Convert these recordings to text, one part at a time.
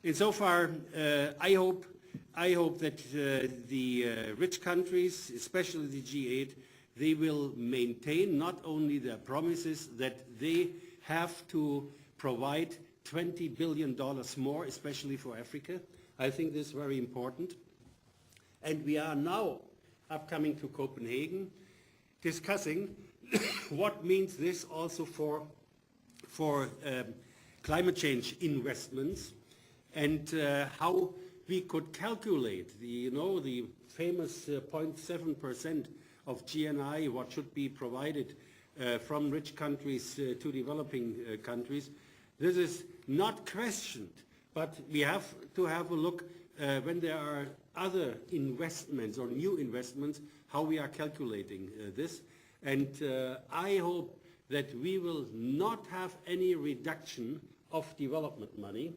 Insofar, I hope that the rich countries, especially the G8, they will maintain not only their promises that they have to provide $20 billion more, especially for Africa. I think this is very important. And we are now, upcoming to Copenhagen, discussing what means this also for climate change investments, and how we could calculate the famous 0.7% of GNI, what should be provided from rich countries to developing countries. This is not questioned, but we have to have a look when there are other investments or new investments, how we are calculating this. And I hope that we will not have any reduction of development money.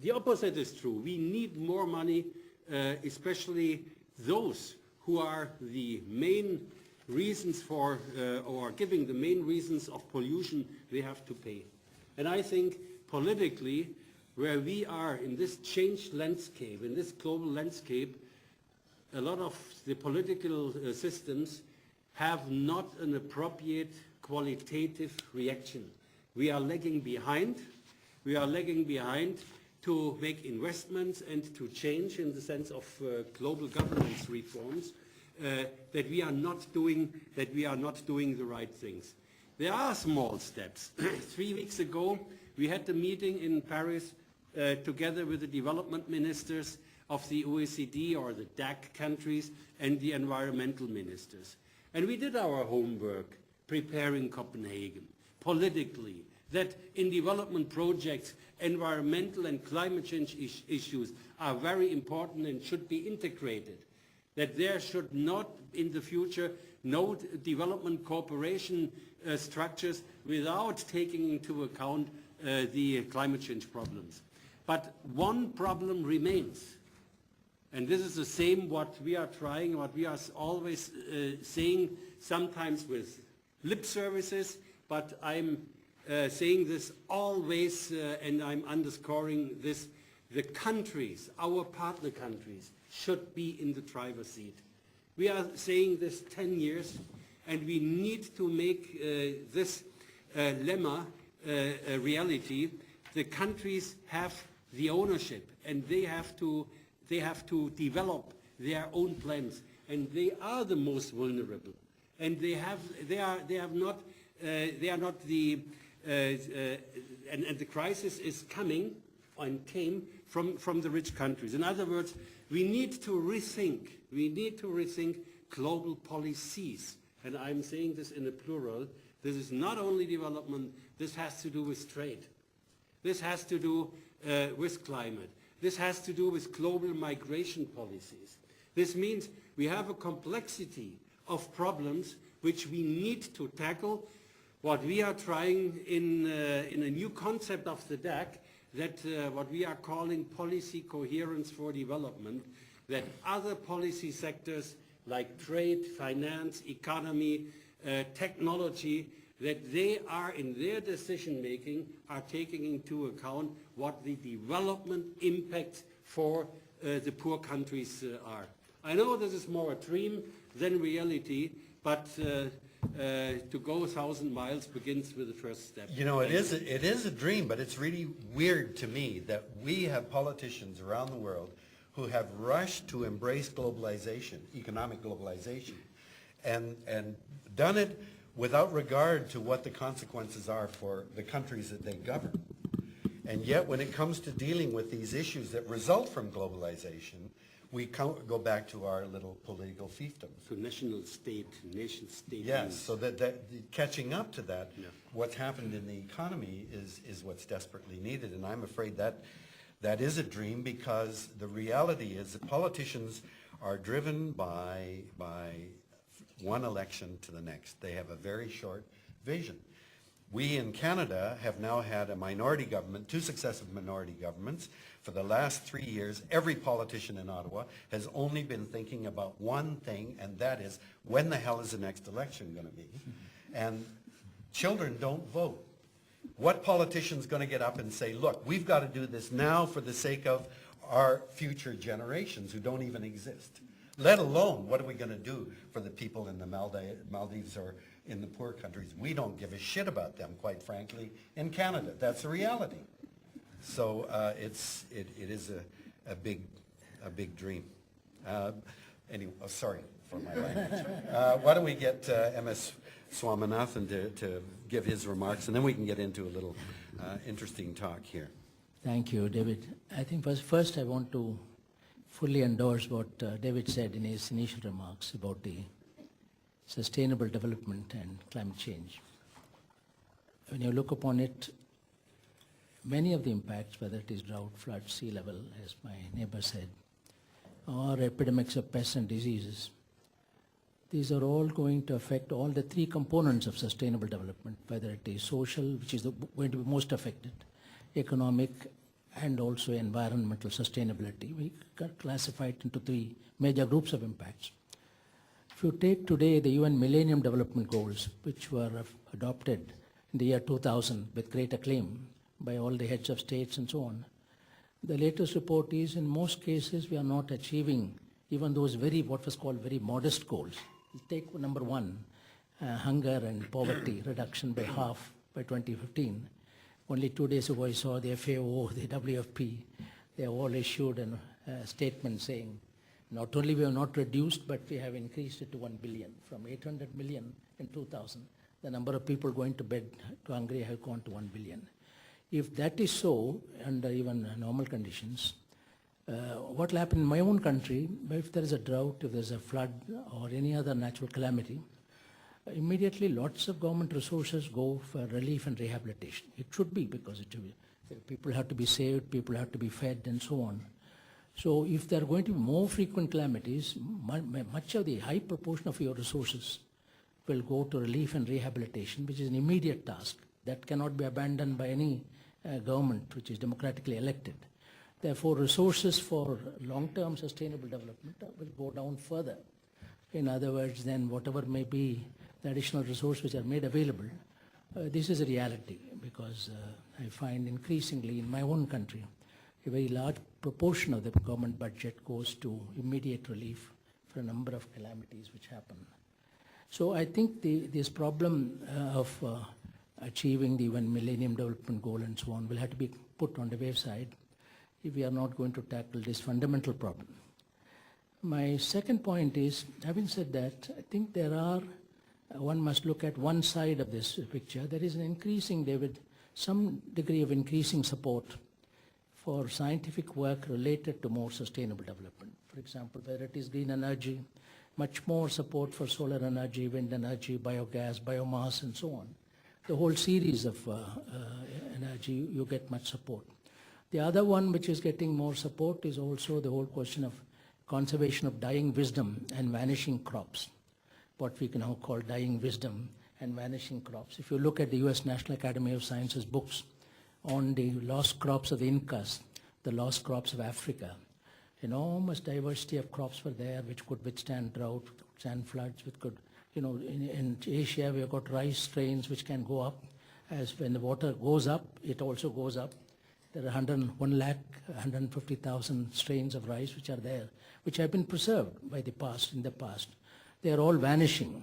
The opposite is true. We need more money, especially those who are the main reasons for, or giving the main reasons of pollution, they have to pay. And I think politically, where we are in this changed landscape, in this global landscape, a lot of the political systems have not an appropriate qualitative reaction. We are lagging behind. We are lagging behind to make investments and to change in the sense of global governance reforms, that we are not doing the right things. There are small steps. 3 weeks ago, we had the meeting in Paris together with the development ministers of the OECD or the DAC countries and the environmental ministers. And we did our homework preparing Copenhagen politically, that in development projects, environmental and climate change issues are very important and should be integrated, that there should not in the future no development cooperation structures without taking into account the climate change problems. But one problem remains, and this is the same what we are trying, what we are always saying, sometimes with lip services, but I'm saying this always, and I'm underscoring this: the countries, our partner countries, should be in the driver's seat. We are saying this 10 years, and we need to make this lemma a reality. The countries have the ownership, and they have to develop their own plans, and they are the most vulnerable, and they are not the and the crisis is coming and came from the rich countries. In other words, we need to rethink global policies, and I'm saying this in a plural. This is not only development. This has to do with trade. This has to do with climate. This has to do with global migration policies. This means we have a complexity of problems which we need to tackle. What we are trying in a new concept of the DAC, that what we are calling policy coherence for development, that other policy sectors like trade, finance, economy, technology, that they are in their decision making are taking into account what the development impacts for the poor countries are. I know this is more a dream than reality, but to go 1,000 miles begins with the first step. You know, it is a dream, but it's really weird to me that we have politicians around the world who have rushed to embrace globalization, economic globalization, and done it without regard to what the consequences are for the countries that they govern. And yet, when it comes to dealing with these issues that result from globalization, we go back to our little political fiefdoms. To nation state. Yes, so that catching up to that, yeah. What's happened in the economy is what's desperately needed. And I'm afraid that is a dream, because the reality is that politicians are driven by one election to the next. They have a very short vision. We in Canada have now had a minority government, 2 successive minority governments. For the last 3 years, every politician in Ottawa has only been thinking about one thing, and that is, when the hell is the next election going to be? And children don't vote. What politician's going to get up and say, look, we've got to do this now for the sake of our future generations who don't even exist? Let alone, what are we going to do for the people in the Maldives or in the poor countries? We don't give a shit about them, quite frankly, in Canada. That's the reality. So it is a big dream. Anyway, sorry for my language. Why don't we get M.S. Swaminathan to give his remarks, and then we can get into a little interesting talk here. Thank you, David. I think first I want to fully endorse what David said in his initial remarks about the sustainable development and climate change. When you look upon it, many of the impacts, whether it is drought, flood, sea level, as my neighbor said, or epidemics of pests and diseases, these are all going to affect all the three components of sustainable development, whether it is social, which is going to be most affected, economic, and also environmental sustainability. We classify it into three major groups of impacts. If you take today the UN Millennium Development Goals, which were adopted in the year 2000 with great acclaim by all the heads of states and so on, the latest report is in most cases we are not achieving even those what was called very modest goals. Take number one, hunger and poverty reduction by half by 2015. Only 2 days ago I saw the FAO, the WFP, they have all issued a statement saying not only we have not reduced, but we have increased it to 1 billion. From 800 million in 2000, the number of people going to bed to hungry have gone to 1 billion. If that is so, under even normal conditions, what will happen in my own country, if there is a drought, if there is a flood or any other natural calamity, immediately lots of government resources go for relief and rehabilitation. It should be, because people have to be saved, people have to be fed and so on. So if there are going to be more frequent calamities, much of the high proportion of your resources will go to relief and rehabilitation, which is an immediate task that cannot be abandoned by any government which is democratically elected. Therefore, resources for long-term sustainable development will go down further. In other words, then whatever may be the additional resources which are made available, this is a reality, because I find increasingly in my own country, a very large proportion of the government budget goes to immediate relief for a number of calamities which happen. So I think this problem of achieving the UN Millennium Development Goal and so on will have to be put on the wayside if we are not going to tackle this fundamental problem. My second point is, having said that, I think one must look at one side of this picture. There is an increasing, David, some degree of increasing support for scientific work related to more sustainable development. For example, whether it is green energy, much more support for solar energy, wind energy, biogas, biomass, and so on. The whole series of energy, you get much support. The other one which is getting more support is also the whole question of conservation of dying wisdom and vanishing crops, what we can now call dying wisdom and vanishing crops. If you look at the US National Academy of Sciences books on the lost crops of the Incas, the lost crops of Africa, enormous diversity of crops were there which could withstand drought, withstand floods, which could, in Asia we have got rice strains which can go up. As when the water goes up, it also goes up. There are 150,000 strains of rice which are there, which have been preserved in the past. They are all vanishing.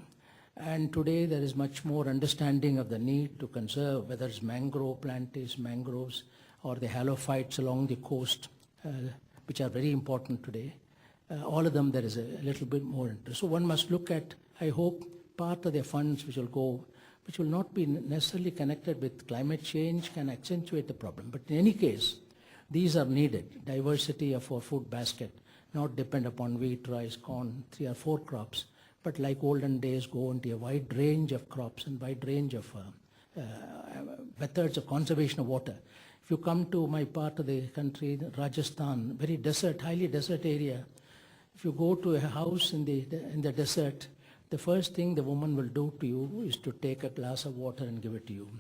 And today there is much more understanding of the need to conserve, whether it's mangroves, or the halophytes along the coast, which are very important today. All of them there is a little bit more interest. So one must look at, I hope, part of the funds which will not be necessarily connected with climate change can accentuate the problem. But in any case, these are needed. Diversity of our food basket, not depend upon wheat, rice, corn, 3 or 4 crops, but like olden days go into a wide range of crops and wide range of methods of conservation of water. If you come to my part of the country, Rajasthan, very desert, highly desert area, if you go to a house in the desert, the first thing the woman will do to you is to take a glass of water and give it to you.